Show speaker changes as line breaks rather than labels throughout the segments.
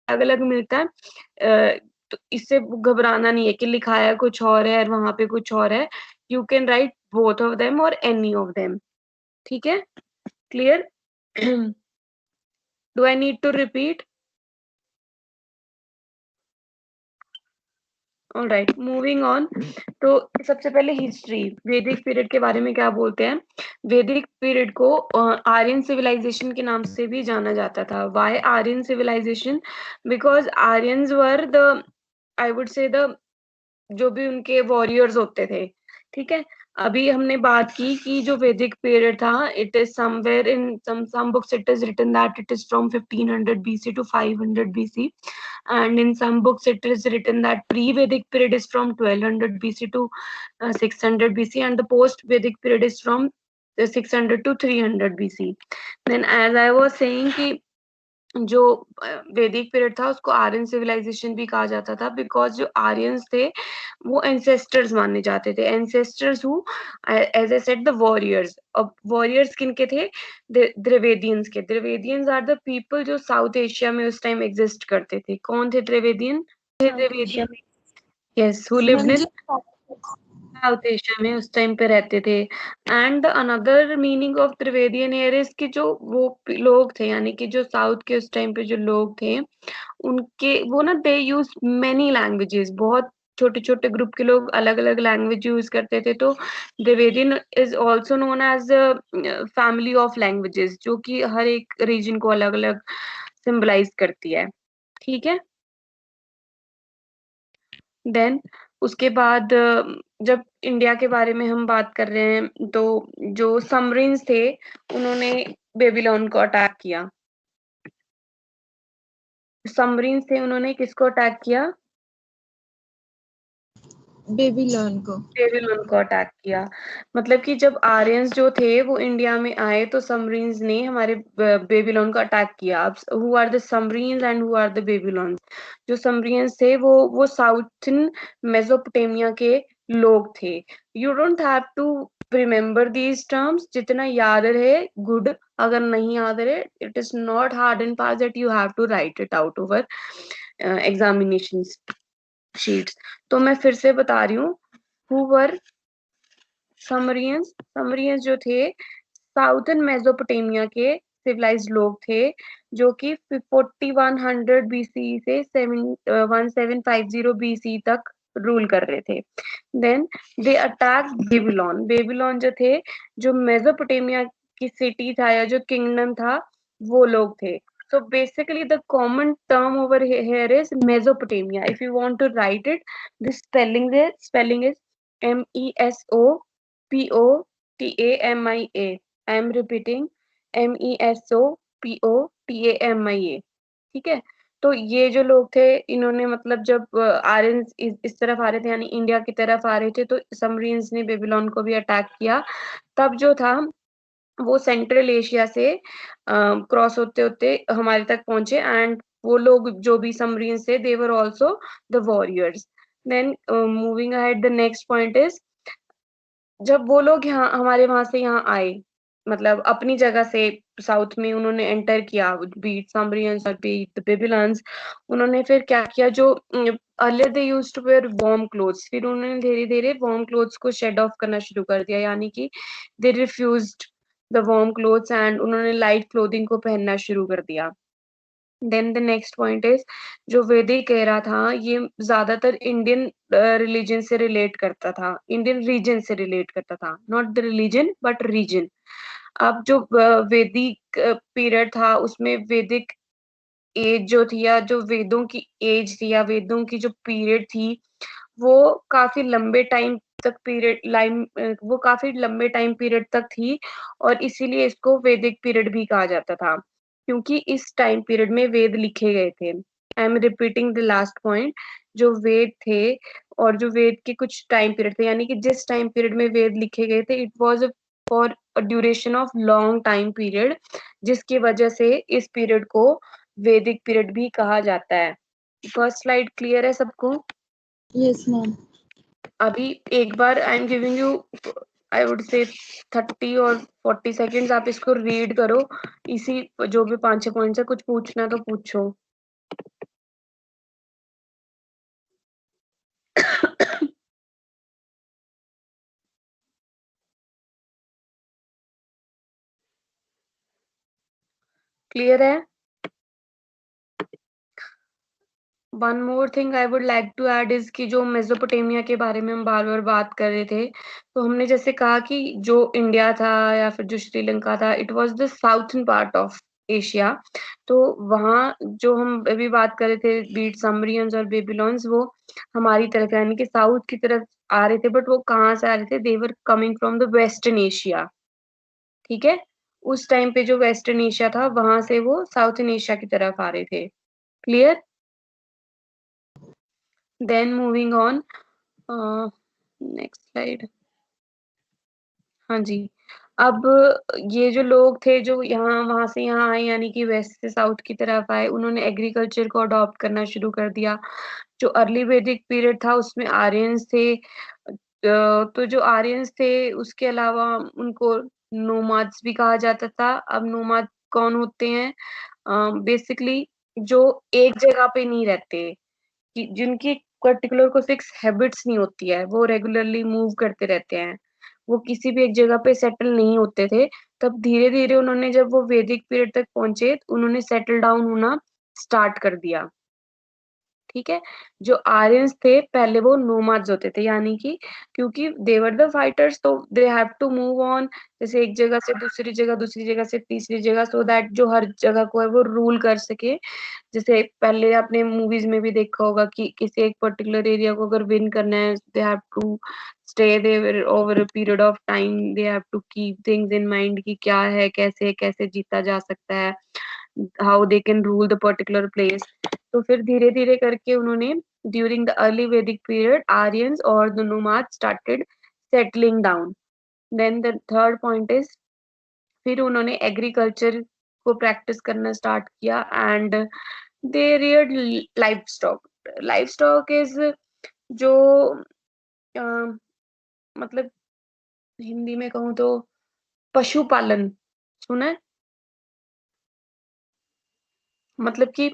अलग अलग मिलता है, तो इससे घबराना नहीं है कि लिखाया कुछ और है और वहां पे कुछ और है। You can write both of them और एनी ऑफ देम। ठीक है, clear? Do I need to repeat? Alright, moving on. तो सबसे पहले हिस्ट्री, वैदिक पीरियड के बारे में क्या बोलते हैं। वैदिक पीरियड को आर्यन सिविलाइजेशन के नाम से भी जाना जाता था। Why Aryan civilization? Because Aryans were the, I would say the, जो भी उनके वॉरियर्स होते थे। ठीक है, अभी हमने बात की कि जो वैदिक पीरियड था, it is somewhere in some books it is written that it is from 1500 BC to 500 BC, and in some books it is written that pre-Vedic period is from 1200 BC to 600 BC, and the post-Vedic period is from 600 to 300 BC. Then as I was saying कि जो वैदिक period था उसको Aryan civilisation भी कहा जाता था, because जो आर्यंस थे वो एंसेस्टर्स माने जाते थे। Ancestors who, as I said, the warriors. अब वॉरियर्स किन के थे? द्रविडियंस के। द्रविडियंस आर द पीपल जो साउथ एशिया में उस टाइम एग्जिस्ट करते थे। कौन थे Dravidian? Dravidian, yes, who lived in South Asia में उस टाइम पे रहते थे। एंड अनदर मीनिंग ऑफ त्रिवेदियन एयर इज कि जो वो लोग थे, यानी कि जो साउथ के उस टाइम पे जो लोग थे, उनके वो ना, दे यूज मेनी लैंग्वेजेस। बहुत छोटे छोटे ग्रुप के लोग अलग अलग लैंग्वेज यूज करते थे। तो Dravidian is also known as family of languages, जो कि हर एक रीजन को अलग अलग सिंबलाइज करती है। ठीक है, देन उसके बाद जब इंडिया के बारे में हम बात कर रहे हैं, तो जो समरिन्स थे उन्होंने बेबीलोन को अटैक किया। समरिन्स थे, उन्होंने किसको अटैक किया?
बेबीलोन को।
बेबीलोन को अटैक किया। मतलब कि जब आर्यंस जो थे वो इंडिया में आए तो समरीन्स ने हमारे बेबीलोन को अटैक किया। अब who are the Sumerians and who are the Babylon? जो समरियंस थे वो साउथर्न मेसोपोटामिया के लोग थे। You don't have to remember these terms, जितना याद रहे गुड, अगर नहीं याद रहे it is not hard and fast that you have to write it out over examination sheets. तो मैं फिर से बता रही हूँ, who were समरियंस? समरियंस जो थे साउथर्न मेसोपोटामिया के सिविलाइज्ड लोग थे, जो कि 4100 BC से 1750 BC तक रूल कर रहे थे। Then they attack Babylon. Babylon जो थे, जो मेसोपोटामिया की सिटी था या जो किंगडम था, वो लोग थे। So basically the common term over here is Mesopotamia. If you want to write it, the spelling is Mesopotamia. I am repeating, Mesopotamia. ठीक है, तो ये जो लोग थे, इन्होंने मतलब जब आर्यंस इस तरफ आ रहे थे, यानी इंडिया की तरफ आ रहे थे, तो समरियंस ने बेबीलोन को भी अटैक किया। तब जो था वो सेंट्रल एशिया से क्रॉस होते होते हमारे तक पहुंचे, एंड वो लोग जो भी समरीन्स थे, they were also the warriors. Then moving ahead, the next point is, जब वो लोग यहाँ हमारे वहां से यहाँ आए, मतलब अपनी जगह से साउथ में उन्होंने एंटर किया, बीट समरियंस और बीट द बेबीलोन्स, उन्होंने फिर क्या किया, जो earlier they used to wear warm clothes, फिर उन्होंने धीरे धीरे वार्म क्लोथ्स को शेड ऑफ करना शुरू कर दिया, यानी कि they refused the warm clothes and उन्होंने लाइट क्लोथिंग को पहनना शुरू कर दिया। Then the next point is, जो वैदिक एरा था ये ज्यादातर इंडियन रिलीजन से रिलेट करता था, इंडियन रीजन से रिलेट करता था, not the religion but reason. अब जो वैदिक पीरियड था उसमें वैदिक एज जो थी, या जो वेदों की एज थी, या वेदों की जो पीरियड थी, वो काफी लंबे टाइम तक पीरियड लाइन वो काफी लंबे टाइम पीरियड तक थी, और इसीलिए इसको वैदिक पीरियड भी कहा जाता था, क्योंकि इस टाइम पीरियड में वेद लिखे गए थे। आई am repeating the last point, जो वेद थे और जो वेद के कुछ टाइम पीरियड थे, यानी कि जिस टाइम पीरियड में वेद लिखे गए थे, it was for a duration of long time period, जिसकी वजह से इस पीरियड को वैदिक पीरियड भी कहा जाता है। फर्स्ट स्लाइड क्लियर है सबको?
Yes ma'am.
अभी एक बार I am giving you, I would say 30 और 40 सेकेंड्स, आप इसको रीड करो, इसी जो भी 5-6 पॉइंट्स है, कुछ पूछना तो पूछो। क्लियर है? One more thing I would like to add is कि जो मेसोपोटामिया के बारे में हम बार बार बात कर रहे थे, तो हमने जैसे कहा कि जो इंडिया था या फिर जो श्रीलंका था, it was the southern part of Asia. तो वहाँ जो हम अभी बात कर रहे थे, बीट समरियंस और बेबीलोन्स, वो हमारी तरफ यानी कि साउथ की तरफ आ रहे थे, बट वो कहाँ से आ रहे थे? They were coming from the western Asia. ठीक है, उस टाइम पे जो वेस्टर्न एशिया था, वहां से वो साउथर्न एशिया की तरफ आ रहे थे। Clear? Then moving on, next slide. हाँ जी। अब ये जो लोग थे जो यहाँ वहां से यहाँ आए, यानी कि वेस्ट से साउथ की तरफ आए, उन्होंने एग्रीकल्चर को अडॉप्ट करना शुरू कर दिया। जो अर्ली वैदिक पीरियड था उसमें आर्यंस थे। तो जो आर्यंस थे उसके अलावा उनको नोमाड्स भी कहा जाता था। अब नोमाड कौन होते हैं? बेसिकली जो एक जगह पे नहीं रहते, कि जिनकी पर्टिकुलर को फिक्स हैबिट्स नहीं होती है, वो रेगुलरली मूव करते रहते हैं, वो किसी भी एक जगह पे सेटल नहीं होते थे। तब धीरे धीरे उन्होंने, जब वो वैदिक पीरियड तक पहुंचे, उन्होंने सेटल डाउन होना स्टार्ट कर दिया। ठीक है, जो आर्यंस थे पहले वो नोमाड्स होते थे, यानी कि क्योंकि देवर द फाइटर्स, तो they have to move on, जैसे एक जगह से दूसरी जगह, दूसरी जगह से तीसरी जगह, सो दैट जो हर जगह को है वो रूल कर सके। जैसे पहले आपने मूवीज में भी देखा होगा कि किसी एक पर्टिकुलर एरिया को अगर विन करना है, they have to stay there over a period of time, they have to keep things in mind कि क्या है, कैसे कैसे जीता जा सकता है, how they can rule the particular place. तो फिर धीरे धीरे करके उन्होंने, during the early Vedic period, Aryans और the nomad started settling down. Then the third point is, फिर उन्होंने एग्रीकल्चर को प्रैक्टिस करना स्टार्ट किया, and they Rudyard life stock. Life stock is जो अ, मतलब हिंदी में कहूँ तो पशुपालन, सुना है? मतलब कि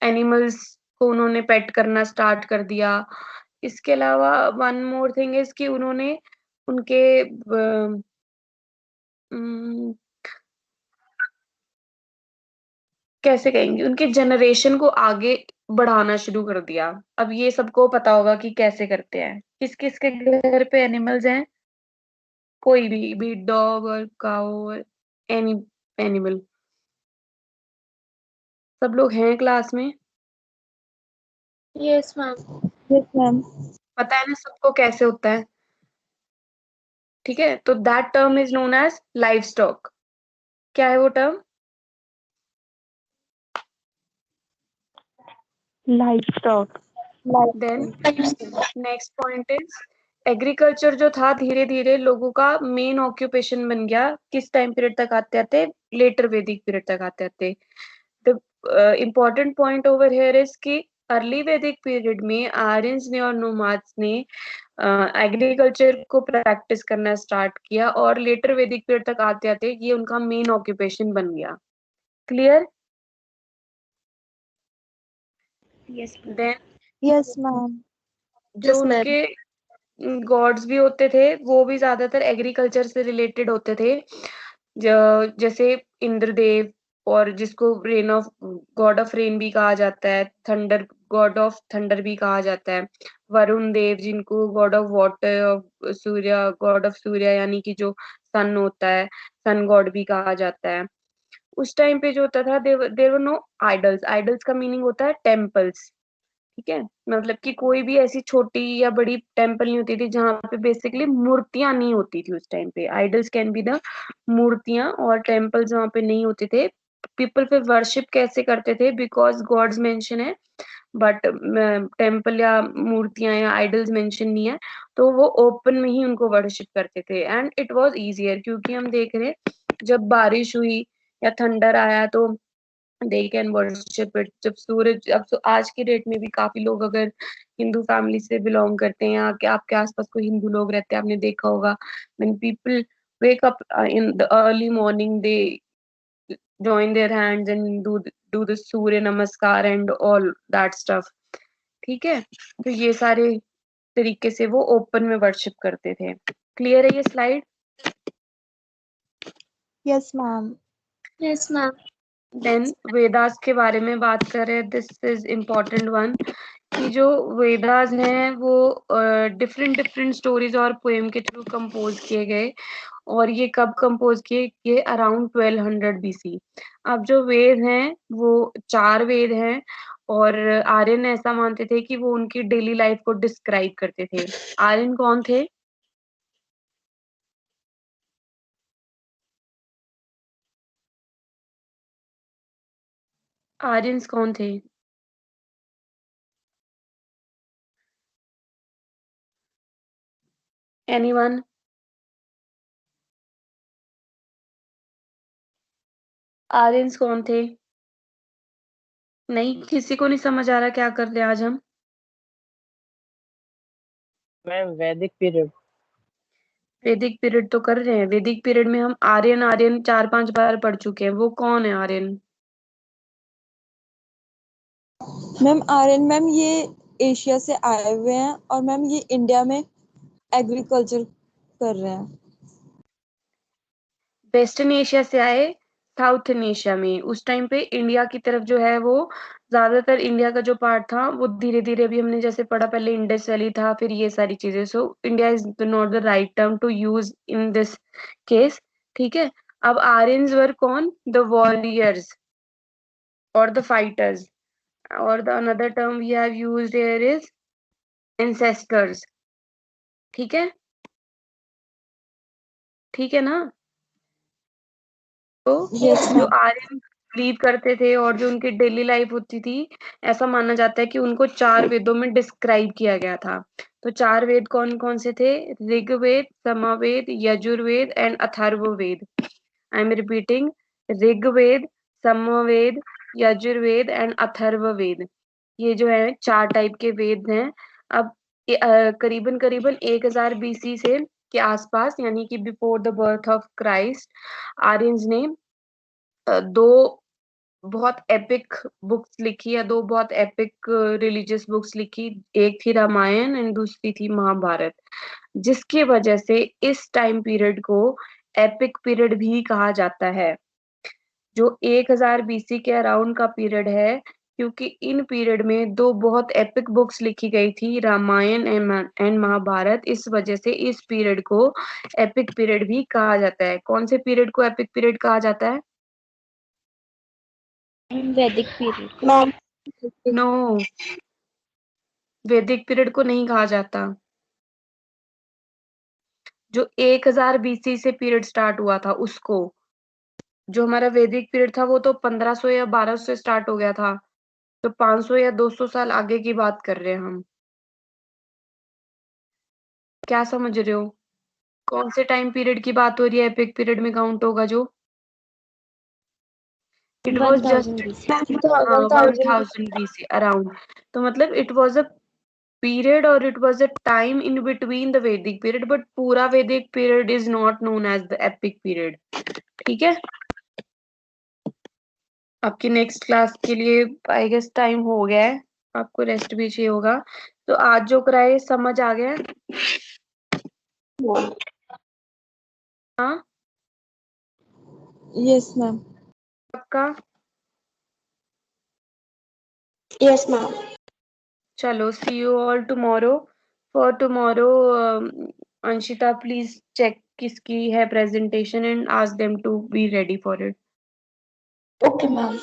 एनिमल्स को उन्होंने पेट करना स्टार्ट कर दिया। इसके अलावा वन मोर थिंग इज कि उन्होंने उनके कैसे कहेंगे, उनके जनरेशन को आगे बढ़ाना शुरू कर दिया। अब ये सबको पता होगा कि कैसे करते हैं। किस किस के घर पे एनिमल्स हैं? कोई भी डॉग और काऊ और एनी एनिमल, सब लोग हैं क्लास में?
Yes ma'am. Yes ma'am.
पता है ना सबको कैसे होता है? ठीक है, तो that term is known as livestock. क्या है वो term?
Life stock.
Then next point is, agriculture जो था धीरे धीरे लोगों का मेन ऑक्यूपेशन बन गया। किस टाइम पीरियड तक आते आते? लेटर वैदिक पीरियड तक आते आते। The important point over here is कि अर्ली वैदिक पीरियड में आर्यंस ने और नोमाड्स ने एग्रीकल्चर को प्रैक्टिस करना स्टार्ट किया, और लेटर वैदिक पीरियड तक आते आते ये उनका मेन ऑक्यूपेशन बन गया। Clear?
Yes
then
yes ma'am.
जो
यस मैम।
उनके गॉड्स भी होते थे, वो भी ज्यादातर एग्रीकल्चर से रिलेटेड होते थे। जैसे इंद्रदेव, और जिसको rain of God of rain भी कहा जाता है, थंडर गॉड ऑफ थंडर भी कहा जाता है। वरुण देव, जिनको god of water, of Surya god of Surya यानी कि जो सन होता है, सन गॉड भी कहा जाता है। उस टाइम पे जो होता था, देवर नो आइडल्स। आइडल्स का मीनिंग होता है टेम्पल्स। ठीक है, मतलब कि कोई भी ऐसी छोटी या बड़ी टेम्पल नहीं होती थी जहां पे बेसिकली मूर्तियां नहीं होती थी। उस टाइम पे आइडल्स कैन बी द मूर्तियां, और टेम्पल्स वहां पे नहीं होते थे। पीपल फिर वर्शिप कैसे करते थे? बिकॉज गॉड्स मेंशन है, बट टेम्पल या मूर्तियां या आइडल्स मेंशन नहीं है, तो वो ओपन में ही उनको वर्शिप करते थे। एंड इट वाज इजियर, क्योंकि हम देख रहे हैं जब बारिश हुई या थंडर आया, तो दे कैन वर्शिप इट। जब सूरज, अब तो आज की डेट में भी काफी लोग अगर हिंदू फैमिली से बिलोंग करते हैं, या कि आपके आसपास कोई हिंदू लोग रहते हैं, आपने देखा होगा, when people wake up in the early morning, they join their hands and do the सूर्य नमस्कार and all that stuff। ठीक है, तो ये सारे तरीके से वो ओपन में वर्शिप करते थे। क्लियर है ये slide?
Yes ma'am. Yes, ma'am.
Then Vedas के बारे में बात करें, दिस इज इम्पोर्टेंट वन, कि जो वेदास हैं वो डिफरेंट डिफरेंट स्टोरीज और पोएम के थ्रू कंपोज किए गए, और ये कब कंपोज किए अराउंड 1200 बीसी। अब जो वेद हैं वो 4 वेद हैं, और आर्यन ऐसा मानते थे कि वो उनकी डेली लाइफ को डिस्क्राइब करते थे। आर्यन कौन थे? आर्यंस कौन थे? एनीवन? आर्यंस कौन थे? नहीं, किसी को नहीं समझ आ रहा क्या कर रहे आज हम?
मैम वैदिक पीरियड।
वैदिक पीरियड तो कर रहे हैं। वैदिक पीरियड में हम आर्यन आर्यन 4-5 बार पढ़ चुके हैं। वो कौन है आर्यन?
मैम आर्यन मैम ये एशिया से आए हुए हैं और मैम ये इंडिया में एग्रीकल्चर कर रहे हैं।
वेस्टर्न एशिया से आए, साउथर्न एशिया में। उस टाइम पे इंडिया की तरफ जो है वो ज्यादातर, इंडिया का जो पार्ट था वो धीरे धीरे, अभी हमने जैसे पढ़ा, पहले इंडस वैली था, फिर ये सारी चीजें। So India is not the right term to use in this case. ठीक है। अब आर्यंस वर कौन? द वॉरियर्स और द फाइटर्स, और the another term we have used here is ancestors. ठीक है, ठीक है ना? तो
यस
जो
मैम।
आर्यन बिलीव करते थे और जो उनकी डेली लाइफ होती थी, ऐसा माना जाता है कि उनको 4 वेदों में डिस्क्राइब किया गया था। तो 4 वेद कौन कौन से थे? Rigveda, Samaveda, Yajurveda and Atharvaveda. I am repeating, Rigveda, Samaveda, Yajurveda and Atharvaveda. ये जो है 4 टाइप के वेद हैं। अब करीबन करीबन 1000 बीसी से के आसपास, यानी कि before the birth of Christ, Aryans ने दो बहुत एपिक बुक्स लिखी, या दो बहुत एपिक रिलीजियस बुक्स लिखी। एक थी रामायण एंड दूसरी थी महाभारत, जिसकी वजह से इस टाइम पीरियड को एपिक पीरियड भी कहा जाता है, जो 1000 बीसी के अराउंड का पीरियड है। क्योंकि इन पीरियड में दो बहुत एपिक बुक्स लिखी गई थी, रामायण एंड महाभारत, इस वजह से इस पीरियड को एपिक पीरियड भी कहा जाता है। कौन से पीरियड को एपिक पीरियड कहा जाता है?
वैदिक पीरियड मैम।
नो, वैदिक पीरियड को नहीं कहा जाता। जो 1000 बीसी से पीरियड स्टार्ट हुआ था उसको, जो हमारा वैदिक पीरियड था वो तो 1500 या 1200 से स्टार्ट हो गया था। तो 500 या 200 साल आगे की बात कर रहे हैं हम। क्या समझ रहे हो? कौन से टाइम पीरियड की बात हो रही है एपिक पीरियड में काउंट होगा जो? It was just
1000 BC।
1000 BC around. तो मतलब इट वाज अ पीरियड, और it was a time in between the Vedic period, but पूरा Vedic period is not known as the epic period. ठीक है। आपकी नेक्स्ट क्लास के लिए I guess time हो गया है, आपको रेस्ट भी चाहिए होगा। तो आज जो कराए समझ आ गया? हाँ,
यस मैम।
आपका?
Yes ma'am.
चलो, see you all tomorrow. For tomorrow, Anshita please check किसकी है presentation and ask them to be ready for it.
Okay ma'am.